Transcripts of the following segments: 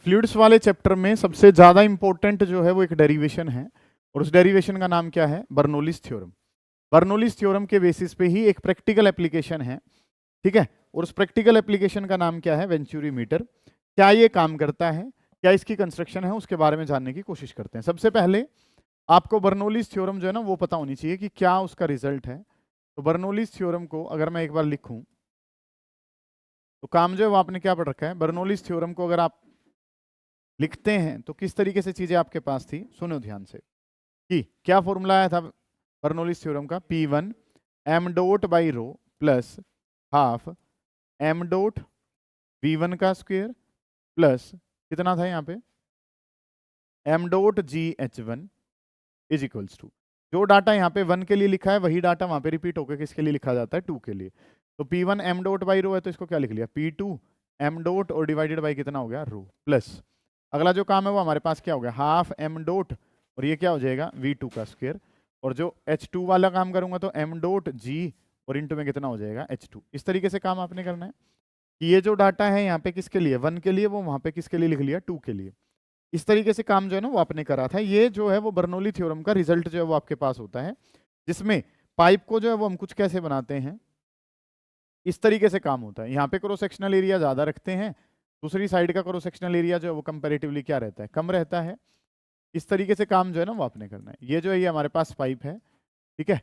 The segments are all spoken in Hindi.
फ्लूइड्स वाले चैप्टर में सबसे ज़्यादा इंपॉर्टेंट जो है वो एक डेरिवेशन है, और उस डेरिवेशन का नाम क्या है? Bernoulli's theorem. बर्नौलीज थ्योरम के बेसिस पे ही एक प्रैक्टिकल एप्लीकेशन है, ठीक है, और उस प्रैक्टिकल एप्लीकेशन का नाम क्या है? Venturi meter. क्या ये काम करता है, क्या इसकी कंस्ट्रक्शन है, उसके बारे में जानने की कोशिश करते हैं। सबसे पहले आपको बर्नौलीज थ्योरम जो है ना वो पता होनी चाहिए कि क्या उसका रिजल्ट है। तो बर्नौलीज थ्योरम को अगर मैं एक बार लिखूं तो काम जो है वो आपने क्या पढ़ रखा है? बर्नौलीज थ्योरम को अगर आप लिखते हैं तो किस तरीके से चीजें आपके पास थी, सुनो ध्यान से। कि क्या फॉर्मूला आया था बर्नौलीज थ्योरम का? P1 m dot by rho plus half m dot V1 का स्क्वायर प्लस कितना था यहाँ पे? m dot GH1 is equals to, जो डाटा यहाँ पे 1 के लिए लिखा है वही डाटा वहां पे रिपीट होकर किसके लिए लिखा जाता है? 2 के लिए। तो P1 m डॉट बाई रो है तो इसको क्या लिख लिया? P2 m डॉट और डिवाइडेड बाई कितना हो गया? रो। प्लस अगला जो काम है वो हमारे पास क्या हो गया? हाफ m डॉट और ये क्या हो जाएगा? V2 का स्क्वायर। और जो H2 वाला काम करूंगा तो m डॉट G और इंटू में कितना हो जाएगा? H2। इस तरीके से काम आपने करना है कि ये जो डाटा है यहाँ पे किसके लिए? 1 के लिए, वो वहां पे किसके लिए लिख लिया? 2 के लिए। इस तरीके से काम जो है ना वो आपने करा था। ये जो है वो बर्नौली थ्योरम का रिजल्ट जो है वो आपके पास होता है, जिसमें पाइप को जो है वो हम कुछ कैसे बनाते हैं, इस तरीके से काम होता है। यहाँ पे क्रॉस सेक्शनल एरिया ज्यादा रखते हैं, दूसरी साइड का क्रॉस सेक्शनल एरिया जो है वो कंपैरेटिवली क्या रहता है? कम रहता है। इस तरीके से काम जो है ना वो आपने करना है। ये जो है ये हमारे पास पाइप है, ठीक है।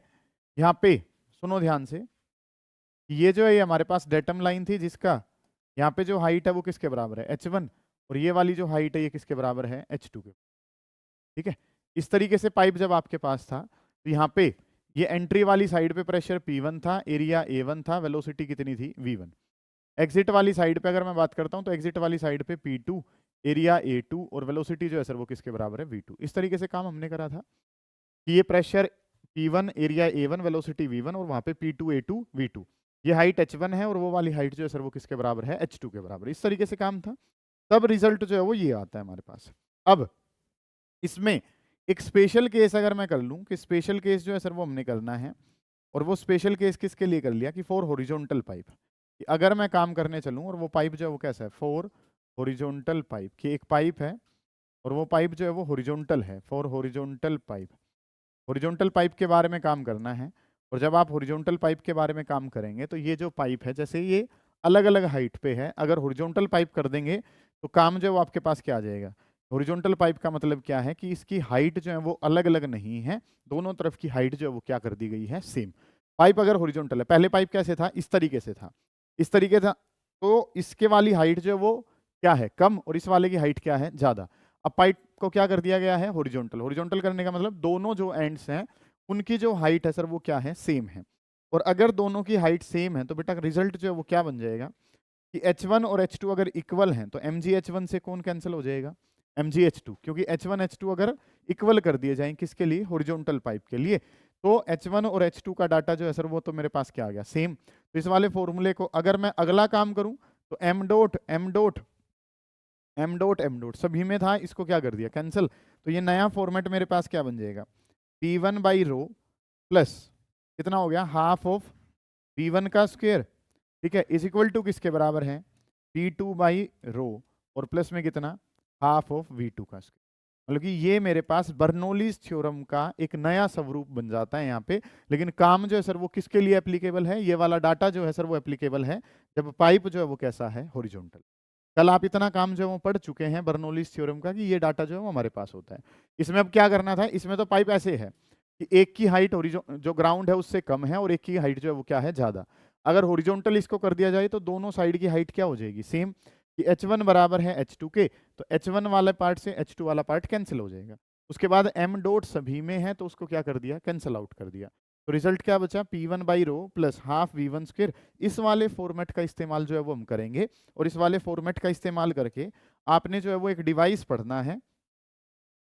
यहाँ पे सुनो ध्यान से, ये जो है ये हमारे पास डेटम लाइन थी, जिसका यहाँ पे जो हाइट है वो किसके बराबर है? H1। और ये वाली जो हाइट है ये किसके बराबर है? H2 के। ठीक है। इस तरीके से पाइप जब आपके पास था तो यहाँ पे ये एंट्री वाली साइड पे प्रेशर P1 था, एरिया A1 था, वेलोसिटी कितनी थी? V1। एग्जिट वाली साइड पे अगर मैं बात करता हूँ तो एग्जिट वाली साइड पे P2, एरिया A2 और वेलोसिटी जो है सर वो किसके बराबर है? V2। इस तरीके से काम हमने करा था कि ये pressure P1, area A1, velocity V1 और वहां पे P2, A2, V2। ये हाइट H1 है और वो वाली हाइट जो है सर वो किसके बराबर है? H2 के बराबर। इस तरीके से काम था, तब रिजल्ट जो है वो ये आता है हमारे पास। अब इसमें एक स्पेशल केस अगर मैं कर लूं कि स्पेशल केस जो है सर वो हमने करना है, और वो स्पेशल केस किसके लिए कर लिया? कि फॉर हॉरिजॉन्टल पाइप। अगर मैं काम करने चलूं और वो पाइप जो है वो कैसा है? फॉर हॉरिजॉन्टल पाइप, कि एक पाइप है और वो पाइप जो है वो हॉरिजॉन्टल है, for horizontal pipe. Horizontal pipe के बारे में काम करना है। और जब आप हॉरिजॉन्टल पाइप के बारे में काम करेंगे तो ये जो पाइप है, जैसे ये अलग अलग हाइट पे है, अगर हॉरिजॉन्टल पाइप कर देंगे तो काम जो है वो आपके पास क्या आ जाएगा? हॉरिजॉन्टल पाइप का मतलब क्या है? कि इसकी हाइट जो है वो अलग अलग नहीं है, दोनों तरफ की हाइट जो है वो क्या कर दी गई है? सेम। पाइप अगर हॉरिजॉन्टल है, पहले पाइप कैसे था? इस तरीके से था, इस तरीके था, तो इसके वाली हाइट जो है वो क्या है? कम, और इस वाले की हाइट क्या है? ज्यादा। अब पाइप को क्या कर दिया गया है? हॉरिजॉन्टल। हॉरिजॉन्टल करने का मतलब दोनों जो एंड्स हैं उनकी जो हाइट है सर वो क्या है? सेम है। और अगर दोनों की हाइट सेम है तो बेटा रिजल्ट जो है वो क्या बन जाएगा? कि H1 और H2 अगर इक्वल हैं तो mgH1 से कौन कैंसिल हो जाएगा? mgH2। क्योंकि H1 H2 अगर इक्वल कर दिए जाएं किसके लिए? हॉरिजॉन्टल पाइप के लिए, तो H1 और H2 का डाटा जो है सर वो तो मेरे पास क्या आ गया? सेम। तो इस वाले फॉर्मूले को अगर मैं अगला काम करूं तो m डॉट सभी में था, इसको क्या कर दिया? कैंसिल। तो ये नया फॉर्मेट मेरे पास क्या बन जाएगा? P1 बाई रो प्लस कितना हो गया? हाफ ऑफ P1 का स्क्वायर, ठीक है, इज इक्वल टू किसके बराबर है? P2 बाई रो और प्लस में कितना? हाफ ऑफ V2 का स्क्वायर। मतलब कि ये मेरे पास बर्नौलीज थ्योरम का एक नया स्वरूप बन जाता है यहाँ पे। लेकिन काम जो है सर वो किसके लिए एप्लीकेबल है? ये वाला डाटा जो है सर वो एप्लीकेबल है जब पाइप जो है वो कैसा है? हॉरिजॉन्टल। कल आप इतना काम जो है वो पढ़ चुके हैं बर्नौलीज थ्योरम का कि ये डाटा जो है वो हमारे पास होता है। इसमें अब क्या करना था? इसमें तो पाइप ऐसे है कि एक की हाइट जो ग्राउंड है उससे कम है और एक की हाइट जो है वो क्या है? ज्यादा। अगर हॉरिजॉन्टल इसको कर दिया जाए तो दोनों साइड की हाइट क्या हो जाएगी? सेम। कि H1 बराबर है H2 के, तो H1 वाले पार्ट से H2 वाला पार्ट कैंसिल हो जाएगा। उसके बाद m डॉट सभी में है तो उसको क्या कर दिया? कैंसिल आउट कर दिया। तो रिजल्ट क्या बचा? P1 by rho plus half V1 square. इस वाले फॉर्मेट का इस्तेमाल जो है वो हम करेंगे, और इस वाले फॉर्मेट का इस्तेमाल करके आपने जो है वो एक डिवाइस पढ़ना है,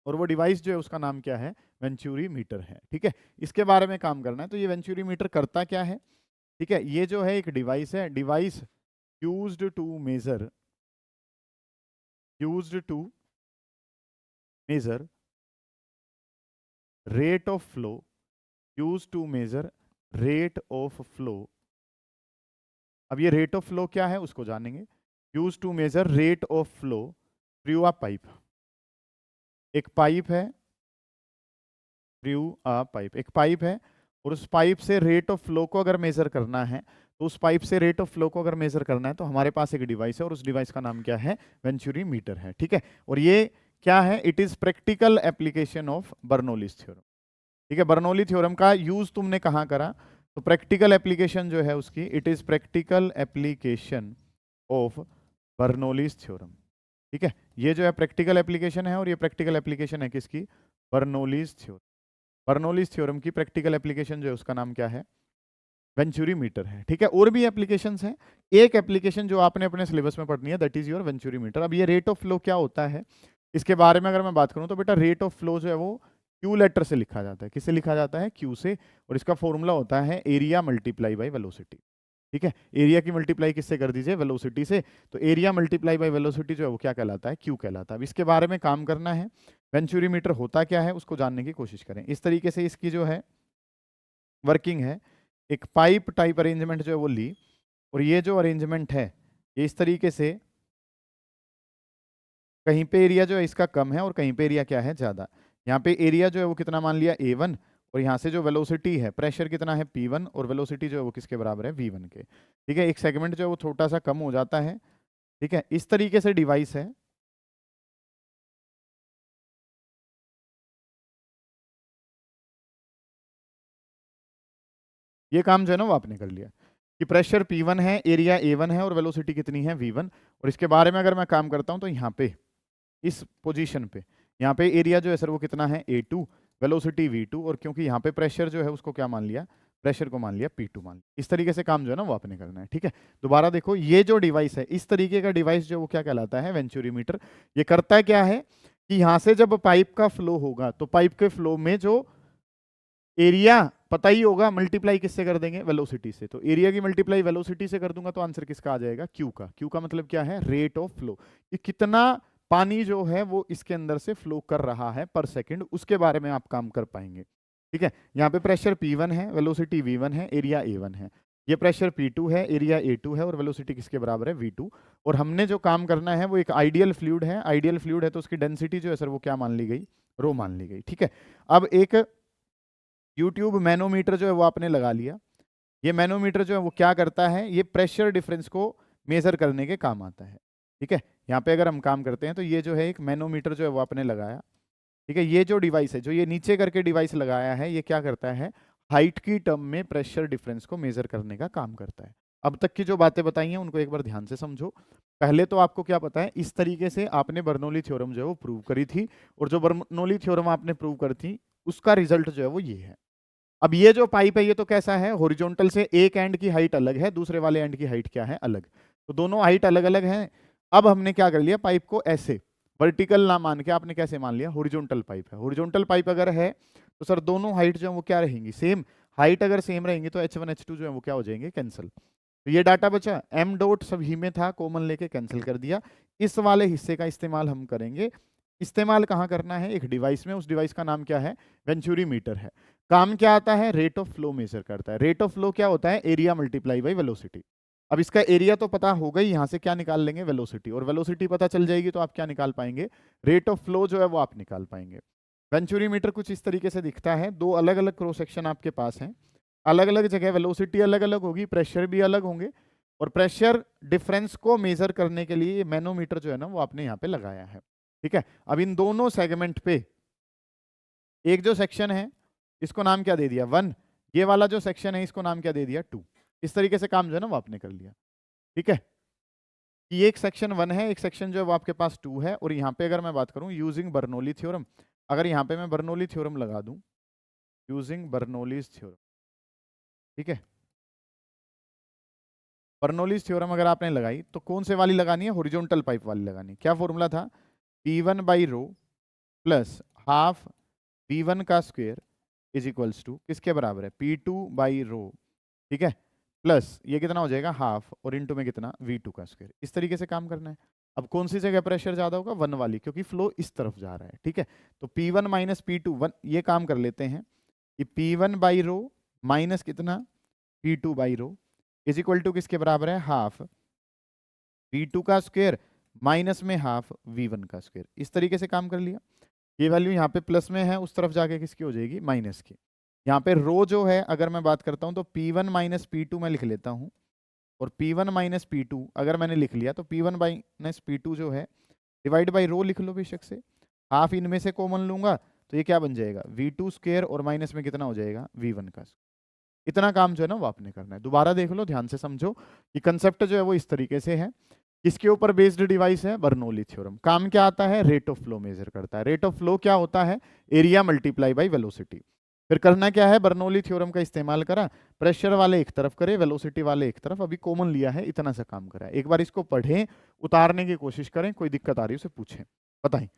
और वो डिवाइस जो है उसका नाम क्या है? वेंचुरी मीटर है। ठीक है, इसके बारे में काम करना है। तो ये वेंचुरी मीटर करता क्या है? ठीक है, ये जो है एक डिवाइस है, device used to measure rate of flow, used to measure rate of flow. अब ये रेट ऑफ फ्लो क्या है उसको जानेंगे। Use to measure rate of flow through a pipe, एक पाइप है, थ्रू अ पाइप, एक पाइप है और उस पाइप से रेट ऑफ फ्लो को अगर मेजर करना है, तो उस पाइप से रेट ऑफ फ्लो को अगर मेजर करना है तो हमारे पास एक डिवाइस है और उस डिवाइस का नाम क्या है, वेंचुरी मीटर है। ठीक है, और ये क्या है, it is practical application of Bernoulli's theorem. ठीक है, बर्नौली थ्योरम का यूज तुमने कहाँ करा, तो प्रैक्टिकल एप्लीकेशन जो है उसकी, it is practical application of Bernoulli's theorem. ठीक है, ये जो है प्रैक्टिकल एप्लीकेशन है और ये प्रैक्टिकल एप्लीकेशन है किसकी, बर्नौलीज थ्योरम। बर्नौलीज थ्योरम की प्रैक्टिकल एप्लीकेशन जो है उसका नाम क्या है, वेंचुरी मीटर है। ठीक है, और भी एप्लीकेशंस हैं, एक एप्लीकेशन जो आपने अपने सिलेबस में पढ़नी है that is your venturi meter. अब ये रेट ऑफ फ्लो क्या होता है, इसके बारे में अगर मैं बात करूं तो बेटा रेट ऑफ फ्लो जो है वो क्यू लेटर से लिखा जाता है। किससे लिखा जाता है, क्यू से, और इसका फॉर्मूला होता है एरिया मल्टीप्लाई बाई वेलोसिटी। ठीक है, एरिया की मल्टीप्लाई किससे कर दीजिए, वेलोसिटी से, तो एरिया मल्टीप्लाई बाई वेलोसिटी जो है वो क्या कहलाता है, क्यू कहलाता है। अब इसके बारे में काम करना है, वेंचुरी मीटर होता क्या है उसको जानने की कोशिश करें। इस तरीके से इसकी जो है वर्किंग है, एक पाइप टाइप अरेंजमेंट जो है वो ली, और ये जो अरेंजमेंट है ये इस तरीके से, कहीं पे एरिया जो है इसका कम है और कहीं पे एरिया क्या है ज़्यादा। यहाँ पे एरिया जो है वो कितना मान लिया A1, और यहाँ से जो वेलोसिटी है, प्रेशर कितना है P1, और वेलोसिटी जो है वो किसके बराबर है, V1 के। ठीक है, एक सेगमेंट जो है वो छोटा सा कम हो जाता है। ठीक है, इस तरीके से डिवाइस है। ये काम जो है ना वो आपने कर लिया कि प्रेशर P1 है, एरिया A1 है और वेलोसिटी कितनी है V1। और इसके बारे में अगर मैं काम करता हूँ तो यहाँ पे इस पोजीशन पे, यहाँ पे एरिया जो है सर वो कितना है A2, वेलोसिटी V2, और क्योंकि यहाँ पे प्रेशर जो है उसको क्या मान लिया, प्रेशर को मान लिया P2 मान लिया। इस तरीके से काम जो है ना वो आपने करना है। ठीक है, दोबारा देखो, ये जो डिवाइस है, इस तरीके का डिवाइस जो वो क्या कहलाता है, वेंचुरी मीटर। ये करता है क्या है कि यहाँ से जब पाइप का फ्लो होगा तो पाइप के फ्लो में जो एरिया पता ही होगा, मल्टीप्लाई किससे कर देंगे, वेलोसिटी से। तो एरिया की मल्टीप्लाई वेलोसिटी से कर दूंगा तो आंसर किसका आ जाएगा, क्यू का। क्यू का मतलब क्या है, रेट ऑफ फ्लो, कि कितना पानी जो है वो इसके अंदर से फ्लो कर रहा है पर सेकंड, उसके बारे में आप काम कर पाएंगे। ठीक है, यहाँ पे प्रेशर P1 है, वेलोसिटी V1 है, एरिया A1 है। ये प्रेशर P2 है, एरिया A2 है, और वेलोसिटी किसके बराबर है, V2। और हमने जो काम करना है वो एक आइडियल फ्लूइड है। आइडियल फ्लूइड है तो उसकी डेंसिटी जो है सर वो क्या मान ली गई, रो मान ली गई। ठीक है, अब एक यूट्यूब मैनोमीटर जो है वो आपने लगा लिया। ये मैनोमीटर जो है वो क्या करता है, ये प्रेशर डिफरेंस को मेजर करने के काम आता है। ठीक है, यहाँ पे अगर हम काम करते हैं तो ये जो है एक मैनोमीटर जो है वो आपने लगाया। ठीक है, ये जो डिवाइस है, जो ये नीचे करके डिवाइस लगाया है, ये क्या करता है, हाइट की टर्म में प्रेशर डिफरेंस को मेजर करने का काम करता है। अब तक की जो बातें बताई हैं उनको एक बार ध्यान से समझो। पहले तो आपको क्या पता है, इस तरीके से आपने बर्नौली थ्योरम जो है वो प्रूव करी थी, और जो बर्नौली थ्योरम आपने प्रूव करी थी उसका रिजल्ट जो है वो ये है। अब ये जो पाइप है ये तो कैसा है, हॉरिजॉन्टल से एक एंड की हाइट अलग है, दूसरे वाले एंड की हाइट क्या है, अलग। तो दोनों हाइट अलग अलग हैं। अब हमने क्या कर लिया, पाइप को ऐसे वर्टिकल ना मान के आपने कैसे मान लिया, हॉरिजॉन्टल पाइप है। हॉरिजॉन्टल पाइप अगर है तो सर दोनों हाइट जो है वो क्या रहेंगी, सेम। हाइट अगर सेम रहेंगी तो H1 H2 जो है वो क्या हो जाएंगे, कैंसिल। तो ये डाटा बचा, m डॉट सभी में था, कॉमन लेके कैंसिल कर दिया। इस वाले हिस्से का इस्तेमाल हम करेंगे। इस्तेमाल कहाँ करना है, एक डिवाइस में, उस डिवाइस का नाम क्या है, वेंचुरी मीटर है। काम क्या आता है, रेट ऑफ फ्लो मेजर करता है। रेट ऑफ फ्लो क्या होता है, एरिया मल्टीप्लाई बाई वेलोसिटी। अब इसका एरिया तो पता हो गई, यहाँ से क्या निकाल लेंगे, वेलोसिटी, और वेलोसिटी पता चल जाएगी तो आप क्या निकाल पाएंगे, रेट ऑफ फ्लो जो है वो आप निकाल पाएंगे। वेंचुरी मीटर कुछ इस तरीके से दिखता है, दो अलग अलग क्रॉस सेक्शन आपके पास हैं, अलग अलग जगह वेलोसिटी अलग अलग होगी, प्रेशर भी अलग होंगे, और प्रेशर डिफरेंस को मेजर करने के लिए मैनोमीटर जो है ना वो आपने यहाँ पे लगाया है। ठीक है, अब इन दोनों सेगमेंट पे एक जो सेक्शन है इसको नाम क्या दे दिया, 1। ये वाला जो सेक्शन है इसको नाम क्या दे दिया, 2। इस तरीके से काम जो है ना वो आपने कर लिया। ठीक है, कि एक सेक्शन 1 है, एक सेक्शन जो है वो आपके पास 2 है। और यहाँ पे अगर मैं बात करूँ यूजिंग बर्नौली थ्योरम, अगर यहाँ पे मैं बर्नौली थ्योरम लगा दूं, यूजिंग बर्नौलीज थ्योरम, ठीक है, बर्नौलीज थ्योरम अगर आपने लगाई तो कौन से वाली लगानी है, हॉरिजॉन्टल पाइप वाली लगानी है। क्या फॉर्मूला था, P1 by rho plus half V1 का स्क्वायर इज इक्वल्स टू किसके बराबर है, P2 बाई रो। ठीक है, प्लस ये कितना हो जाएगा, हाफ, और इनटू में कितना, V2 का स्क्वायर। इस तरीके से काम करना है। अब कौन सी जगह प्रेशर ज्यादा होगा, 1 वाली, क्योंकि फ्लो इस तरफ जा रहा है। ठीक है, तो P1 माइनस P2, 1, ये काम कर लेते हैं कि P1 बाई रो माइनस कितना, P2 by rho is equal to किसके बराबर है, हाफ V2 का स्क्वायर माइनस में हाफ v1 का स्क्वायर। इस तरीके से काम कर लिया। ये वैल्यू यहाँ पे प्लस में है, उस तरफ जाके किसकी हो जाएगी, माइनस की। यहाँ पे रो जो है अगर मैं बात करता हूँ तो P1 माइनस P2 मैं लिख लेता हूँ, और P1 माइनस P2 अगर मैंने लिख लिया तो P1 माइनस P2 जो है डिवाइड बाई रो लिख लो बेशक से, हाफ इनमें से कॉमन लूंगा तो ये क्या बन जाएगा, v2 स्क्वायर, और माइनस में कितना हो जाएगा, v1 का। इतना काम जो है ना वो आपने करना है। दोबारा देख लो, ध्यान से समझो कि कंसेप्ट जो है वो इस तरीके से है। किसके ऊपर बेस्ड डिवाइस है, बर्नौली थ्योरम। काम क्या आता है, रेट ऑफ फ्लो मेजर करता है। रेट ऑफ फ्लो क्या होता है, एरिया मल्टीप्लाई बाई वेलोसिटी। फिर करना क्या है, बर्नौली थ्योरम का इस्तेमाल करा, प्रेशर वाले एक तरफ करे, वेलोसिटी वाले एक तरफ, अभी कॉमन लिया है, इतना सा काम करा है। एक बार इसको पढ़ें, उतारने की कोशिश करें, कोई दिक्कत आ रही है उसे पूछें, बताएं।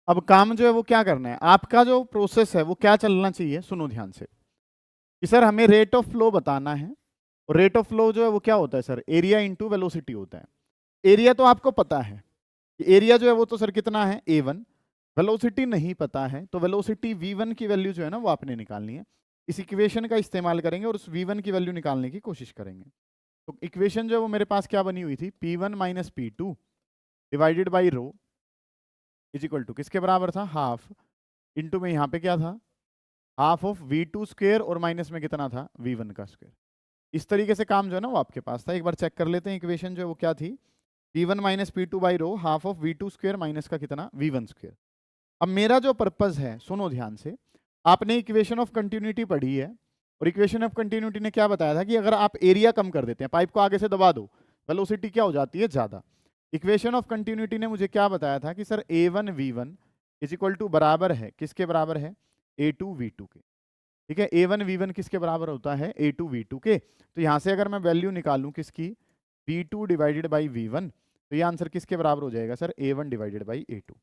अब काम जो है वो क्या करना है, आपका जो प्रोसेस है वो क्या चलना चाहिए, सुनो ध्यान से कि सर हमें रेट ऑफ फ्लो बताना है। और रेट ऑफ फ्लो जो है वो क्या होता है सर, एरिया इंटू वेलोसिटी होता है। एरिया तो आपको पता है, एरिया जो है वो तो सर कितना है, a1। वेलोसिटी नहीं पता है तो वेलोसिटी v1 की वैल्यू जो है ना वो आपने निकालनी है। इस इक्वेशन का इस्तेमाल करेंगे और उस v1 की वैल्यू निकालने की कोशिश करेंगे। तो इक्वेशन जो है वो मेरे पास क्या बनी हुई थी, P1 minus P2 divided by rho is equal to किसके बराबर था, हाफ इंटू में यहाँ पे क्या था, हाफ ऑफ v2 स्क्वायर, और माइनस में कितना था, v1 का स्क्वायर। इस तरीके से काम जो है ना वो आपके पास था। एक बार चेक कर लेते हैं इक्वेशन जो है वो क्या थी, P1 minus P2 by row half of v2 square minus का कितना, v1 स्क्वायर। अब मेरा जो पर्पस है, सुनो ध्यान से, आपने इक्वेशन ऑफ कंटिन्यूटी पढ़ी है, और इक्वेशन ऑफ कंटिन्यूटी ने क्या बताया था कि अगर आप एरिया कम कर देते हैं, पाइप को आगे से दबा दो, वेलोसिटी क्या हो जाती है, ज़्यादा। इक्वेशन ऑफ कंटिन्यूटी ने मुझे क्या बताया था कि sir a1 v1 is equal to बराबर है, किसके बराबर है, a2 v2 के। ठीक है, a1 v1 किसके बराबर होता है, a2 v2 के। तो यहाँ से अगर मैं वैल्यू निकालूं किसकी, v2 डिवाइडेड बाई v1, तो ये आंसर किसके बराबर हो जाएगा sir, a1 divided by a2।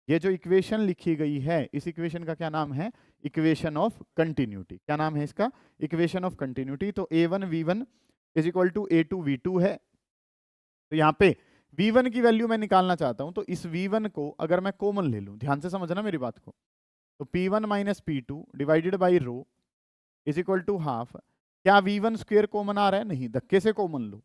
ये जो इक्वेशन लिखी गई है, इस इक्वेशन का क्या नाम है, इक्वेशन ऑफ कंटिन्यूटी। क्या नाम है इसका, इक्वेशन ऑफ कंटिन्यूटी। तो a1 v1 is equal to a2 v2 है। तो यहाँ पे v1 की वैल्यू मैं निकालना चाहता हूँ, तो इस v1 को अगर मैं कॉमन ले लूँ, ध्यान से समझना मेरी बात को, तो P1 minus P2 divided by rho is equal to half. क्या v1 स्क्वायर कॉमन आ रहा है, नहीं, धक्के से कॉमन लो।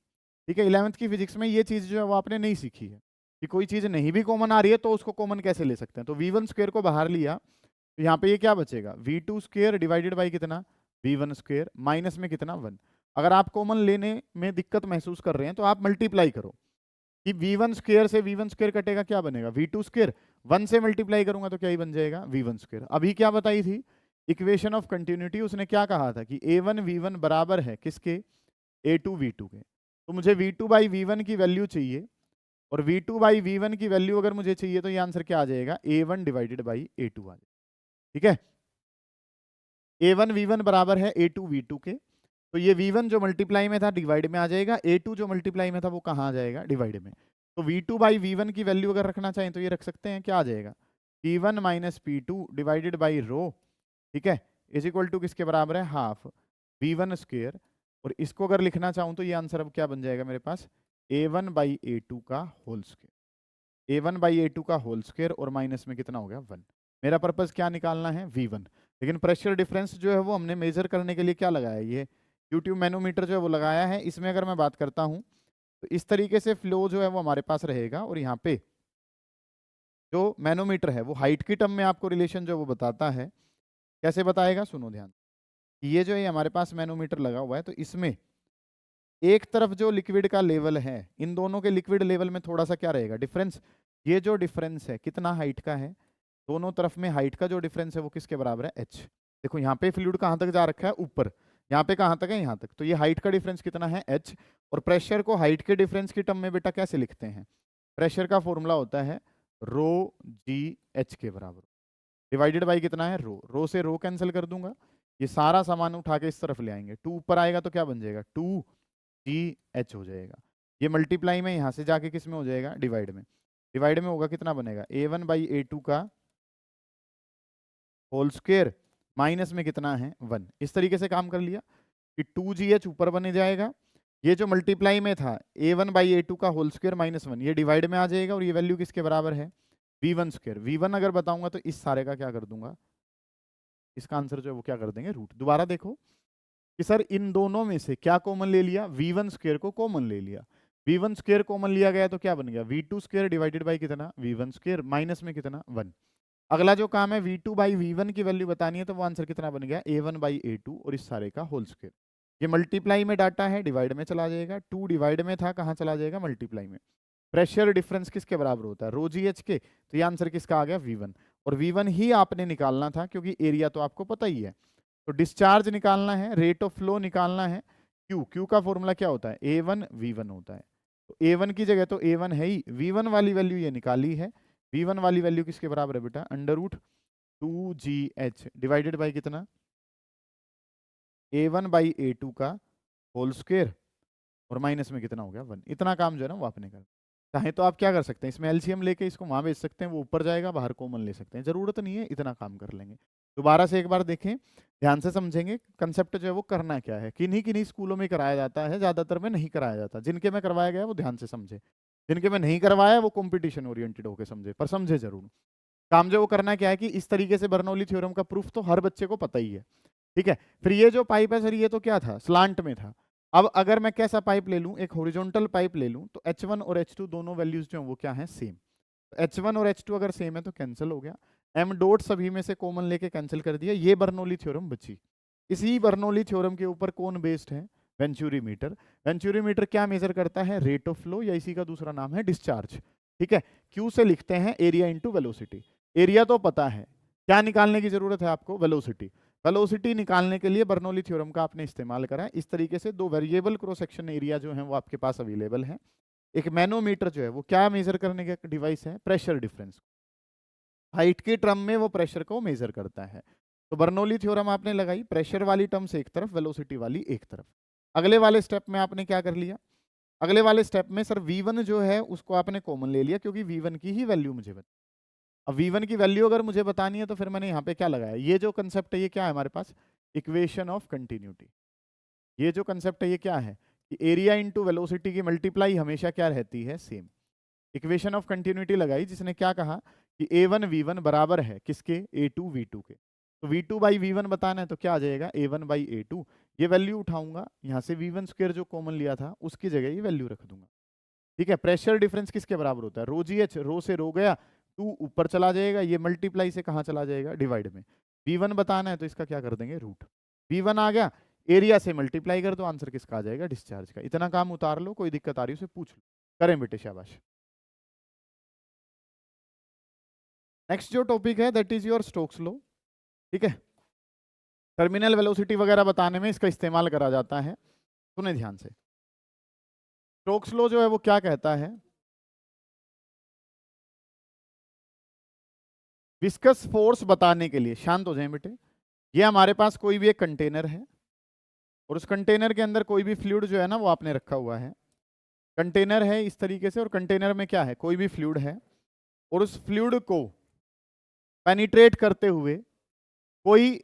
ठीक है, 11वीं की फिजिक्स में ये चीज जो है वो आपने नहीं सीखी है कि कोई चीज नहीं भी कॉमन आ रही है तो उसको कॉमन कैसे ले सकते हैं। तो v1 स्क्वायर को बाहर लिया तो यहाँ पे ये क्या बचेगा, v2 स्क्वायर डिवाइडेड बाई कितना, v1 स्क्वायर, माइनस में कितना, 1। अगर आप कॉमन लेने में दिक्कत महसूस कर रहे हैं तो आप मल्टीप्लाई करो कि v1 स्क्वायर से v1 स्क्वायर कटेगा, क्या बनेगा, v2 स्क्वायर, 1 से मल्टीप्लाई करूंगा तो क्या ही बन जाएगा, v1 स्क्वायर। अभी क्या बताई थी इक्वेशन ऑफ कंटिन्यूटी, उसने क्या कहा था कि a1 v1 बराबर है किसके, a2 v2 के। तो मुझे v2 बाई v1 की वैल्यू चाहिए, और v2 बाई v1 की वैल्यू अगर मुझे चाहिए तो ये आंसर क्या आ जाएगा, a1 डिवाइडेड बाई a2 आ जाएगा। ठीक है, a1 v1 बराबर है a2 v2 के। तो ये v1 जो मल्टीप्लाई में था डिवाइड में आ जाएगा, a2 जो मल्टीप्लाई में था वो कहाँ आ जाएगा, डिवाइड में। तो v2 बाई v1 की वैल्यू अगर रखना चाहें तो ये रख सकते हैं, क्या आ जाएगा, p1 minus p2 divided by रो, ठीक है, इज इक्वल टू किसके बराबर है, हाफ v1 स्क्वायर। और इसको अगर लिखना चाहूँ तो ये आंसर अब क्या बन जाएगा मेरे पास, a1 बाई a2 का whole square, a1 by a2 का होल स्क्वायर, और माइनस में कितना हो गया, 1। मेरा पर्पस क्या निकालना है, v1। लेकिन प्रेशर डिफरेंस जो है वो हमने मेजर करने के लिए क्या लगाया है, ये यूट्यूब मैनोमीटर जो है वो लगाया है। इसमें अगर मैं बात करता हूँ तो इस तरीके से फ्लो जो है वो हमारे पास रहेगा, और यहाँ पे जो मैनोमीटर है वो हाइट की टर्म में आपको रिलेशन जो वो बताता है। कैसे बताएगा, सुनो ध्यान। ये जो है हमारे पास मैनोमीटर लगा हुआ है, तो इसमें एक तरफ जो लिक्विड का लेवल है, इन दोनों के लिक्विड लेवल में थोड़ा सा क्या रहेगा, डिफरेंस। ये जो डिफरेंस है कितना हाइट का है, दोनों तरफ में हाइट का जो डिफरेंस है वो किसके बराबर है, h। देखो यहाँ पे फ्लूइड कहाँ तक जा रखा है, ऊपर, यहाँ पे कहाँ तक है, यहाँ तक। तो ये हाइट का डिफरेंस कितना है, h। और प्रेशर को हाइट के डिफरेंस की टर्म में बेटा कैसे लिखते हैं, प्रेशर का फॉर्मूला होता है रो जी एच के बराबर, डिवाइडेड बाई कितना है, रो से रो कैंसिल कर दूंगा, ये सारा सामान उठा के इस तरफ ले आएंगे, 2 ऊपर आएगा तो क्या बन जाएगा, 2GH हो जाएगा। ये मल्टीप्लाई में यहाँ से जाके किस में हो जाएगा, डिवाइड में। डिवाइड में होगा कितना बनेगा, a1 बाई a2 का होल स्क्वायर, माइनस में कितना है, 1। इस तरीके से काम कर लिया कि 2GH ऊपर बने जाएगा, ये जो मल्टीप्लाई में था a1 बाई a2 का होल स्क्वायर माइनस 1, ये डिवाइड में आ जाएगा, और ये वैल्यू किसके बराबर है, v1 स्क्वायर। v1 अगर बताऊंगा तो इस सारे का क्या कर दूंगा, इसका आंसर जो है वो क्या कर देंगे, रूट। दोबारा देखो कि सर इन दोनों में से क्या कॉमन ले लिया, v1 स्क्वायर को कॉमन ले लिया। v1 स्क्वायर कॉमन लिया गया तो क्या बन गया, v2 स्क्वायर डिवाइडेड बाई कितना, v1 स्क्वायर, माइनस में कितना 1। अगला जो काम है v2 बाई v1 की वैल्यू बतानी है, तो वो आंसर कितना बन गया, a1 बाई a2 और इस सारे का होल स्क्वायर। ये मल्टीप्लाई में डाटा है, डिवाइड में चला जाएगा, 2 डिवाइड में था, कहाँ चला जाएगा, मल्टीप्लाई में। प्रेशर डिफरेंस किसके बराबर होता है, रो जी एच के, तो ये आंसर किसका आ गया, v1। और v1 ही आपने निकालना था क्योंकि एरिया तो आपको पता ही है। तो डिस्चार्ज निकालना है, रेट ऑफ फ्लो निकालना है, क्यू का फॉर्मूला क्या होता है, a1 v1 होता है। तो a1 की जगह तो a1 है ही, v1 वाली वैल्यू ये निकाली है। v1 वाली वैल्यू किसके बराबर है बेटा, √2gh डिवाइडेड बाई कितना, a1 बाई a2 का होल स्क्वायर, और माइनस में कितना हो गया 1। इतना काम जो है ना वो आपने कर, चाहे तो आप क्या कर सकते हैं, इसमें एलसीएम लेके इसको वहां भेज सकते हैं, वो ऊपर जाएगा, बाहर कॉमन ले सकते हैं, जरूरत नहीं है, इतना काम कर लेंगे। दोबारा से एक बार देखें, ध्यान से समझेंगे कंसेप्ट जो है वो करना क्या है। किन्हीं किन्हीं स्कूलों में कराया जाता है, ज्यादातर में नहीं कराया जाता। जिनके में करवाया गया वो ध्यान से समझे, जिनके में नहीं करवाया वो कॉम्पिटिशन ओरिएंटेड होकर समझे, पर समझे जरूर। काम जो वो करना क्या है कि इस तरीके से बर्नौली थ्योरम का प्रूफ तो हर बच्चे को पता ही है, ठीक है। फिर ये जो पाइप है सर, ये तो क्या था, स्लांट में था। अब अगर मैं कैसा पाइप ले लूं, एक हॉरिजॉन्टल पाइप ले लूं, तो H1 और H2 दोनों वैल्यूज जो हैं वो क्या हैं, सेम। H1 और H2 अगर सेम है तो कैंसिल हो गया, m डॉट सभी में से कॉमन लेके कैंसिल कर दिया, ये बर्नौली थ्योरम बची। इसी बर्नौली थ्योरम के ऊपर कौन बेस्ड है, वेंचुरीमीटर। वेंचुरीमीटर क्या मेजर करता है, रेट ऑफ फ्लो, या इसी का दूसरा नाम है डिस्चार्ज, ठीक है। Q से लिखते हैं एरिया इंटू वेलोसिटी। एरिया तो पता है, क्या निकालने की जरूरत है आपको, वेलोसिटी। वेलोसिटी निकालने के लिए बर्नौली थ्योरम का आपने इस्तेमाल करा है। इस तरीके से दो वेरिएबल क्रॉस सेक्शन एरिया जो है वो आपके पास अवेलेबल है। एक मैनोमीटर जो है वो क्या मेजर करने का डिवाइस है, प्रेशर डिफरेंस, हाइट के टर्म में वो प्रेशर को मेजर करता है। तो बर्नौली थ्योरम आपने लगाई, प्रेशर वाली टर्म से एक तरफ, वेलोसिटी वाली एक तरफ। अगले वाले स्टेप में आपने क्या कर लिया, अगले वाले स्टेप में सर v1 जो है उसको आपने कॉमन ले लिया, क्योंकि v1 की ही वैल्यू मुझे बता। अब v1 की वैल्यू अगर मुझे बतानी है तो फिर मैंने यहाँ पे क्या लगाया, ये जो कंसेप्ट है ये क्या है हमारे पास, इक्वेशन ऑफ कंटिन्यूटी। ये जो कंसेप्ट है ये क्या है कि एरिया इंटू वेलोसिटी की मल्टीप्लाई हमेशा क्या रहती है, सेम। इक्वेशन ऑफ कंटिन्यूटी लगाई, जिसने क्या कहा कि a1 v1 बराबर है किसके, a2 v2 के। तो v2 बाई v1 बताना है तो क्या आ जाएगा, a1 बाई a2। ये वैल्यू उठाऊंगा, यहाँ से v1 स्क्वायर जो कॉमन लिया था उसकी जगह ये वैल्यू रख दूंगा, ठीक है। प्रेशर डिफरेंस किसके बराबर होता है, रो जी एच, रो से रो गया, 2 ऊपर चला जाएगा, ये मल्टीप्लाई से कहाँ चला जाएगा, डिवाइड में। v1 बताना है तो इसका क्या कर देंगे, रूट। v1 आ गया, एरिया से मल्टीप्लाई कर दो, आंसर किसका आ जाएगा, डिस्चार्ज का। इतना काम उतार लो, कोई दिक्कत आ रही है उसे पूछ लो, करें बेटे, शाबाश। नेक्स्ट जो टॉपिक है that is your Stokes law, ठीक है। टर्मिनल वेलोसिटी वगैरह बताने में इसका इस्तेमाल करा जाता है, सुने ध्यान से। स्टोक्स लॉ जो है वो क्या कहता है, विस्कस फोर्स बताने के लिए, शांत हो जाएं बेटे, ये हमारे पास कोई भी एक कंटेनर है, और उस कंटेनर के अंदर कोई भी फ्लूइड जो है ना वो आपने रखा हुआ है। कंटेनर है इस तरीके से, और कंटेनर में क्या है, कोई भी फ्लूइड है, और उस फ्लूइड को पेनिट्रेट करते हुए कोई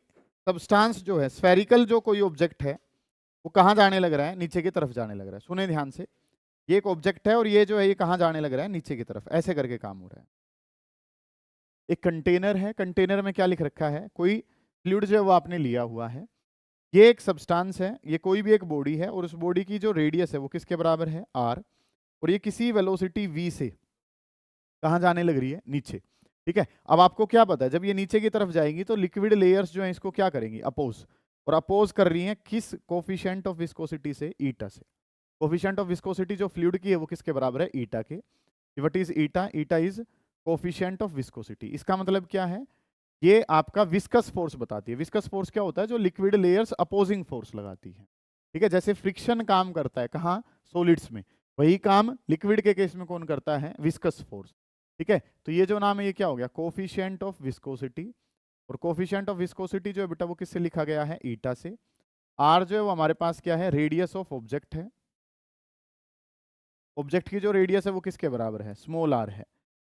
सब्सटेंस जो है, स्फेरिकल जो कोई ऑब्जेक्ट है, वो कहाँ जाने लग रहा है, नीचे की तरफ जाने लग रहा है। सुने ध्यान से, ये एक ऑब्जेक्ट है और ये जो है ये कहाँ जाने लग रहा है, नीचे की तरफ, ऐसे करके काम हो रहा है। एक कंटेनर है, कंटेनर में क्या लिख रखा है, कोई फ्लूइड जो है वो आपने लिया हुआ है, ये एक सब्सटेंस है, ये कोई भी एक बॉडी है, और उस बॉडी की जो रेडियस है वो किसके बराबर है, r, और ये किसी वेलोसिटी v से कहाँ जाने लग रही है, नीचे, ठीक है। अब आपको क्या पता है, जब ये नीचे की तरफ जाएंगी तो लिक्विड लेयर्स जो है इसको क्या करेंगी, अपोज, और अपोज कर रही हैं किस कोफिशिएंट ऑफ विस्कोसिटी से, ईटा से। कोफिशिएंट ऑफ विस्कोसिटी जो फ्लूइड की है वो किसके बराबर है, ईटा के। What is eta, eta is coefficient of viscosity. इसका मतलब क्या है, ये आपका विस्कस फोर्स बताती है। विस्कस फोर्स क्या होता है, जो लिक्विड लेयर्स अपोजिंग फोर्स लगाती है, ठीक है। जैसे फ्रिक्शन काम करता है कहाँ, सॉलिड्स में, वही काम लिक्विड के केस में कौन करता है, विस्कस फोर्स, ठीक है। तो ये जो नाम है ये क्या हो गया, कोफिशिएंट ऑफ विस्कोसिटी। और कोफिशिएंट ऑफ विस्कोसिटी जो है बेटा वो किससे लिखा गया है, ईटा से। आर जो है वो हमारे पास क्या है, रेडियस ऑफ ऑब्जेक्ट है, ऑब्जेक्ट की जो रेडियस है वो किसके बराबर है, स्मॉल आर है।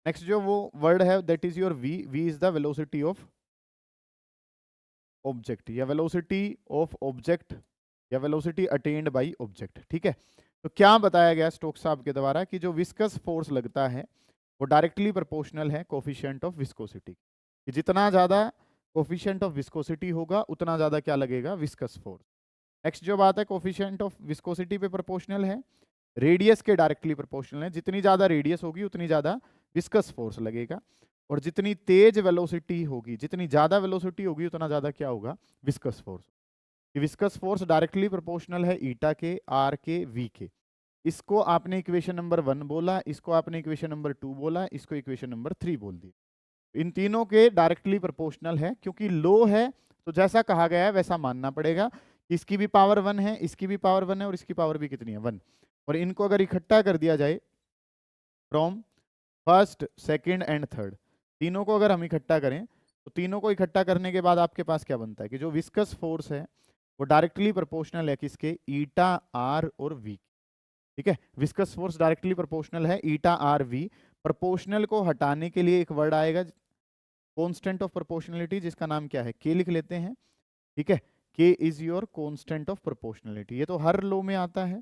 नेक्स्ट जो वो वर्ड है that is your V, V is the velocity of object, या वेलोसिटी ऑफ ऑब्जेक्ट, या वेलोसिटी अटेन्ड बाय ऑब्जेक्ट, ठीक है। तो क्या बताया गया स्टोक्स साहब के द्वारा कि जो विस्कस फोर्स लगता है वो डायरेक्टली प्रोपोर्शनल है कोफिशिएंट ऑफ विस्कोसिटी, कि जितना ज्यादा कोफिशिएंट ऑफ विस्कोसिटी होगा उतना ज्यादा क्या लगेगा, विस्कस फोर्स। नेक्स्ट जो बात है, कोफिशिएंट ऑफ विस्कोसिटी पे प्रोपोर्शनल है, रेडियस के डायरेक्टली प्रोपोर्शनल है। जितनी ज्यादा रेडियस होगी उतनी ज्यादा विस्कस फोर्स लगेगा, और जितनी तेज वेलोसिटी होगी, जितनी ज्यादा वेलोसिटी होगी उतना ज्यादा क्या होगा, viscous force. Viscous force directly proportional है ईटा के, आर के, वी के। इसको आपने इक्वेशन नंबर 1 बोला, इसको आपने इक्वेशन नंबर 2 बोला, इसको इक्वेशन नंबर 3 बोल दी। इन तीनों के डायरेक्टली प्रोपोर्शनल है, क्योंकि लो है तो जैसा कहा गया है वैसा मानना पड़ेगा। इसकी भी पावर 1 है, इसकी भी पावर 1 है, और इसकी पावर भी कितनी है, 1। और इनको अगर इकट्ठा कर दिया जाए from first, second and third, तीनों को अगर हम इकट्ठा करें तो तीनों को इकट्ठा करने के बाद आपके पास क्या बनता है कि जो विस्कस फोर्स है वो डायरेक्टली प्रोपोर्शनल है किसके, ईटा, आर और वी। ठीक है, विस्कस फोर्स डायरेक्टली प्रोपोर्शनल है ईटा, आर, वी। प्रोपोर्शनल को हटाने के लिए एक वर्ड आएगा कांस्टेंट ऑफ प्रोपोर्शनलिटी, जिसका नाम क्या है, के लिख लेते हैं। ठीक है, के is your constant of proportionality. ये तो हर लो में आता है,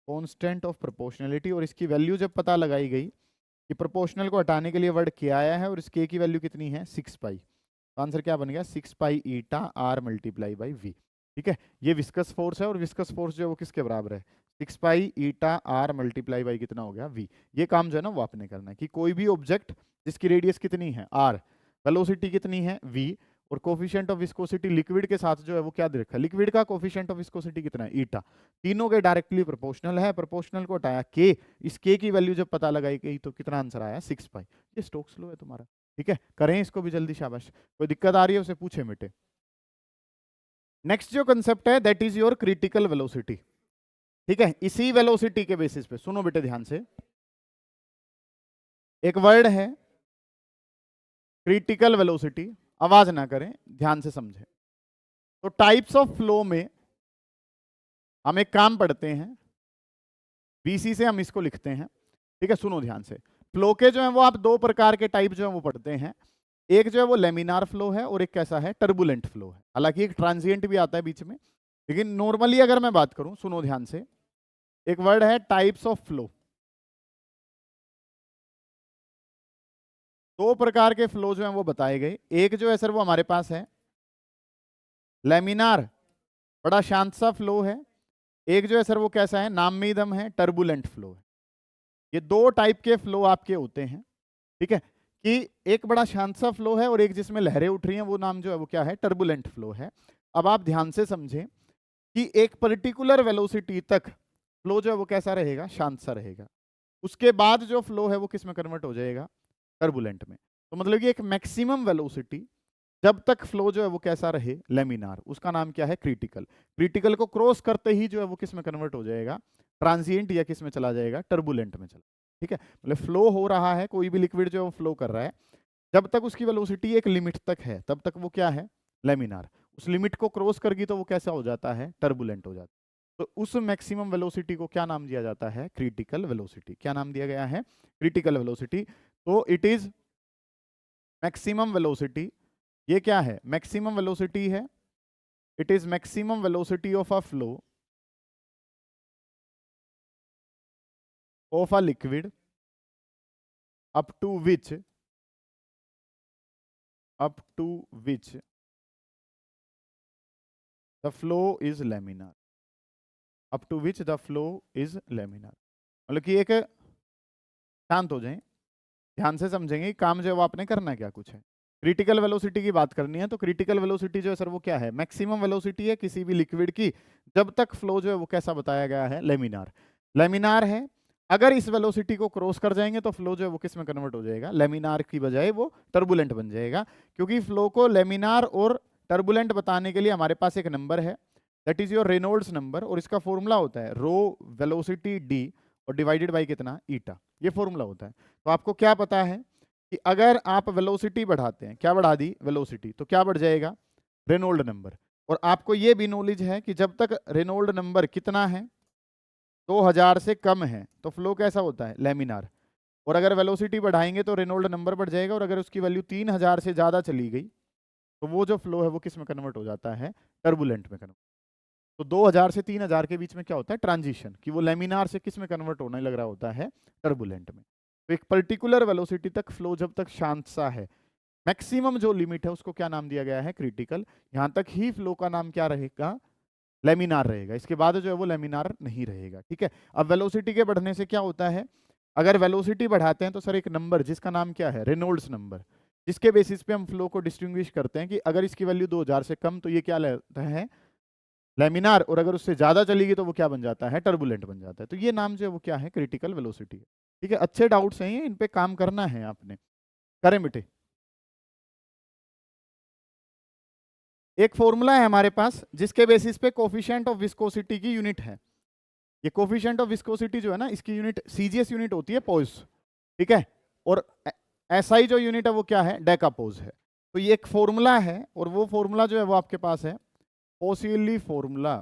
कांस्टेंट ऑफ प्रोपोर्शनलिटी। और इसकी वैल्यू जब पता लगाई गई कि प्रोपोर्शनल को हटाने के लिए वर्ड के आया है और इस के की वैल्यू कितनी है, 6 पाई, तो आंसर क्या बन गया, 6 पाई ईटा आर मल्टीप्लाई बाई वी। ठीक है, ये विस्कस फोर्स है, और विस्कस फोर्स जो है वो किसके बराबर है, 6 पाई ईटा आर मल्टीप्लाई बाई कितना हो गया, वी। ये काम जो है ना वो आपने करना है कि कोई भी ऑब्जेक्ट जिसकी रेडियस कितनी है, आर, वेलोसिटी कितनी है, वी, और कोफिशिएंट ऑफ विस्कोसिटी लिक्विड के साथ जो है वो क्या दे रखा है, लिक्विड का कोफिशिएंट ऑफ विस्कोसिटी कितना है, ईटा, तीनों के डायरेक्टली प्रोपोर्शनल है। प्रोपोर्शनल को हटाया के, इस के की वैल्यू जब पता लगाई गई तो कितना आंसर आया, 6 पाई। ये स्टोक्स लॉ है तुम्हारा। ठीक है, करें इसको भी जल्दी, शाबाश। कोई दिक्कत आ रही है उसे पूछे मिटे। नेक्स्ट जो कंसेप्ट है that is your critical velocity. ठीक है, इसी वेलोसिटी के बेसिस पे सुनो बेटे ध्यान से, एक वर्ड है क्रिटिकल वेलोसिटी, आवाज ना करें, ध्यान से समझें। तो टाइप्स ऑफ फ्लो में हम एक काम पढ़ते हैं, बीसी से हम इसको लिखते हैं। ठीक है, सुनो ध्यान से। फ्लो के जो है वो आप दो प्रकार के टाइप जो है वो पढ़ते हैं, एक जो है वो लेमिनार फ्लो है और एक कैसा है, टर्बुलेंट फ्लो है। हालांकि एक ट्रांजिएंट भी आता है बीच में, लेकिन नॉर्मली अगर मैं बात करूं, सुनो ध्यान से, एक वर्ड है टाइप्स ऑफ फ्लो। दो प्रकार के फ्लो जो हैं वो बताए गए। एक जो है सर वो हमारे पास है लेमिनार, बड़ा शांत सा फ्लो है। एक जो है सर वो कैसा है, नाम में ही दम है, टर्बुलेंट फ्लो है। ये दो टाइप के फ्लो आपके होते हैं। ठीक है, कि एक बड़ा शांत सा फ्लो है और एक जिसमें लहरें उठ रही हैं, वो नाम जो है वो क्या है, टर्बुलेंट फ्लो है। अब आप ध्यान से समझें कि एक पर्टिकुलर वेलोसिटी तक फ्लो जो है वो कैसा रहेगा, शांत सा रहेगा। उसके बाद जो फ्लो है वो किस में कन्वर्ट हो जाएगा, टर्बुलेंट में। तो मतलब कि एक मैक्सिमम वेलोसिटी जब तक फ्लो जो है वो कैसा रहे, लेमिनार, उसका नाम क्या है, क्रिटिकल। क्रिटिकल को क्रॉस करते ही जो है वो किस में कन्वर्ट हो जाएगा, ट्रांजिएंट, या किस में चला जाएगा, टर्बुलेंट में चला। ठीक है, मतलब फ्लो हो रहा है, कोई भी लिक्विड जो है वो फ्लो कर रहा है, जब तक उसकी वेलोसिटी एक लिमिट तक है तब तक वो क्या है, लेमिनार। उस लिमिट को क्रॉस करगी तो वो कैसा हो जाता है, टर्बुलेंट हो जाता है। तो उस मैक्सिमम वेलोसिटी को क्या नाम दिया जाता है, क्रिटिकल वेलोसिटी। क्या नाम दिया गया है, क्रिटिकल वेलोसिटी। तो इट इज मैक्सिमम वेलोसिटी, ये क्या है, मैक्सिमम वेलोसिटी है। It is maximum velocity of a flow of a liquid up to which the flow is laminar, up to which the flow is laminar। मतलब कि एक, शांत हो जाएं, ध्यान से समझेंगे काम जो है वो आपने करना क्या कुछ है। क्रिटिकल वेलोसिटी की बात करनी है, तो क्रिटिकल वेलोसिटी जो है सर वो क्या है, मैक्सिमम वेलोसिटी है किसी भी लिक्विड की जब तक फ्लो जो है वो कैसा बताया गया है, लेमिनार। लेमिनार है, अगर इस वेलोसिटी को क्रॉस कर जाएंगे तो फ्लो जो है वो किस में कन्वर्ट हो जाएगा, लेमिनार की बजाय वो टर्बुलेंट बन जाएगा। क्योंकि फ्लो को लेमिनार और टर्बुलेंट बताने के लिए हमारे पास एक नंबर है, that is your Reynolds number, और इसका फॉर्मूला होता है रो वेलोसिटी डी और डिवाइडेड बाई कितना, ईटा। ये फॉर्मूला होता है। तो आपको क्या पता है कि अगर आप वेलोसिटी बढ़ाते हैं, क्या बढ़ा दी, वेलोसिटी, तो क्या बढ़ जाएगा, रेनॉल्ड नंबर। और आपको ये भी नॉलेज है कि जब तक रेनॉल्ड नंबर कितना है, 2000 से कम है, तो फ्लो कैसा होता है, लेमिनार। और अगर वेलोसिटी बढ़ाएंगे तो रेनॉल्ड नंबर बढ़ जाएगा, और अगर उसकी वैल्यू 3000 से ज़्यादा चली गई तो वो जो फ्लो है वो किस में कन्वर्ट हो जाता है, टर्बुलेंट में कन्वर्ट। तो 2000 से 3000 के बीच में क्या होता है, ट्रांजिशन, कि वो लेमिनार से किस में कन्वर्ट होने लग रहा होता है, टर्बुलेंट में। तो एक पर्टिकुलर वेलोसिटी तक फ्लो जब तक शांत सा है, मैक्सिमम जो लिमिट है उसको क्या नाम दिया गया है, क्रिटिकल। यहां तक ही फ्लो का नाम क्या रहेगा, लेमिनार रहेगा, इसके बाद जो है वो लेमिनार नहीं रहेगा। ठीक है, अब वेलोसिटी के बढ़ने से क्या होता है, अगर वेलोसिटी बढ़ाते हैं तो सर एक नंबर जिसका नाम क्या है, रेनॉल्ड्स नंबर, जिसके बेसिस पे हम फ्लो को डिस्टिंग्विश करते हैं कि अगर इसकी वैल्यू 2000 से कम तो ये क्या लेता है, लेमिनार, और अगर उससे ज्यादा चलेगी तो वो क्या बन जाता है, टर्बुलेंट बन जाता है। तो ये नाम जो है वो क्या है, क्रिटिकल वेलोसिटी है। ठीक है, अच्छे डाउट्स हैं ये, इन पे काम करना है आपने, करें बेटे। एक फॉर्मूला है हमारे पास जिसके बेसिस पे कोफिशिएंट ऑफ विस्कोसिटी की यूनिट है। ये कोफिशिएंट ऑफ विस्कोसिटी जो है ना, इसकी यूनिट सीजीएस यूनिट होती है पोज। ठीक है, और एसआई जो यूनिट है वो क्या है, डेकापोज है। तो ये एक फॉर्मूला है, और वो फॉर्मूला जो है वो आपके पास है पोसिली फॉर्मूला।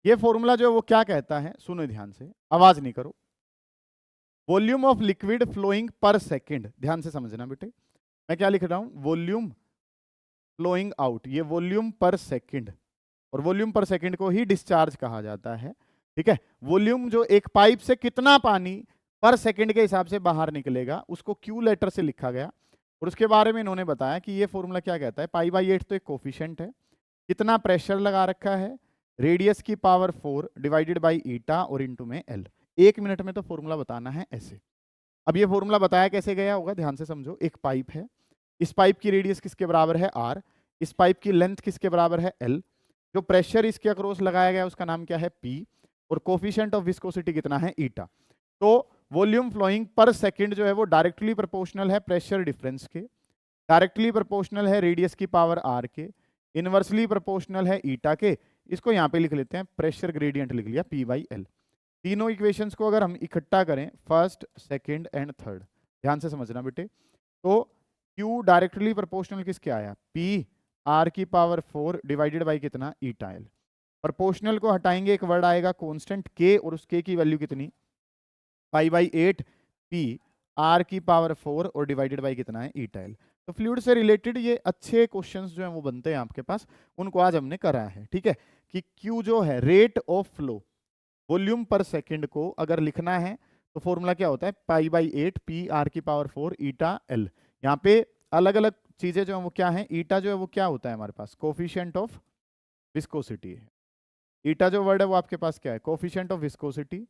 ये फॉर्मूला जो है वो क्या कहता है, सुनो ध्यान से, आवाज नहीं करो। Volume of liquid flowing per second, ध्यान से समझना बेटे, मैं क्या लिख रहा हूं, वॉल्यूम फ्लोइंग आउट, ये वॉल्यूम पर सेकेंड, और वॉल्यूम पर सेकेंड को ही डिस्चार्ज कहा जाता है। ठीक है, वॉल्यूम जो एक पाइप से कितना पानी पर सेकेंड के हिसाब से बाहर निकलेगा उसको क्यू लेटर से लिखा गया, और उसके बारे में इन्होंने बताया कि ये फॉर्मूला क्या कहता है, पाई/8 तो एक कोफिशिएंट है, कितना प्रेशर लगा रखा है, रेडियस की पावर 4 डिवाइडेड बाई ईटा और इनटू में एल। 1 मिनट में तो फॉर्मूला बताना है ऐसे। अब ये फॉर्मूला बताया कैसे गया होगा, ध्यान से समझो। एक पाइप है, इस पाइप की रेडियस किसके बराबर है, आर, इस पाइप की लेंथ किसके बराबर है, एल, जो प्रेशर इसके अक्रॉस लगाया गया उसका नाम क्या है, पी, और कोफिशिएंट ऑफ विस्कोसिटी कितना है, ईटा। तो वॉल्यूम फ्लोइंग पर सेकंड जो है वो डायरेक्टली प्रोपोर्शनल है प्रेशर डिफरेंस के, डायरेक्टली प्रोपोर्शनल है रेडियस की पावर आर के, इनवर्सली प्रोपोर्शनल है ईटा के। इसको यहाँ पे लिख लेते हैं, प्रेशर ग्रेडियंट लिख लिया, P/L। तीनों इक्वेशंस को अगर हम इकट्ठा करें, फर्स्ट सेकंड एंड थर्ड, ध्यान से समझना बेटे, तो Q डायरेक्टली प्रोपोर्शनल किसके आया, P R की पावर 4 डिवाइडेड बाई कितना, ईटा एल। प्रोपोर्शनल को हटाएंगे, एक वर्ड आएगा कांस्टेंट K, और उस K की वैल्यू कितनी, पाई/8 P R की पावर 4 और डिवाइडेड बाई कितना है, ईटा एल। तो फ्लूइड से रिलेटेड ये अच्छे क्वेश्चंस जो हैं वो बनते हैं आपके पास, उनको आज हमने करा है। ठीक है, कि Q जो है रेट ऑफ फ्लो, वॉल्यूम पर सेकंड को अगर लिखना है तो फॉर्मूला क्या होता है, पाई/8 P R की पावर 4 ईटा एल। यहाँ पे अलग अलग चीजें जो है वो क्या है, ईटा जो है वो क्या होता है हमारे पास, कोफिशिएंट ऑफ विस्कोसिटी है। ईटा जो वर्ड है वो आपके पास क्या है, कोफिशिएंट ऑफ विस्कोसिटी।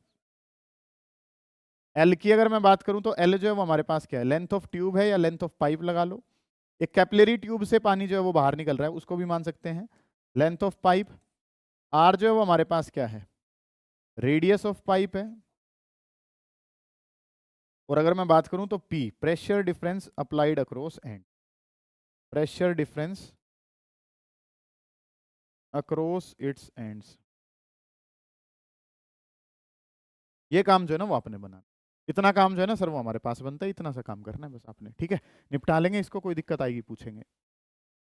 एल की अगर मैं बात करूं तो एल जो है वो हमारे पास क्या है, लेंथ ऑफ ट्यूब है या लेंथ ऑफ पाइप लगा लो। एक कैपिलरी ट्यूब से पानी जो है वो बाहर निकल रहा है, उसको भी मान सकते हैं लेंथ ऑफ पाइप। आर जो है वो हमारे पास क्या है, रेडियस ऑफ पाइप है। और अगर मैं बात करूं तो P, pressure difference applied across and, pressure difference across its ends. ये काम जो है ना वो आपने बना, इतना काम जो है ना सर वो हमारे पास बनता है, इतना सा काम करना है बस आपने। ठीक है, निपटा लेंगे इसको, कोई दिक्कत आएगी पूछेंगे।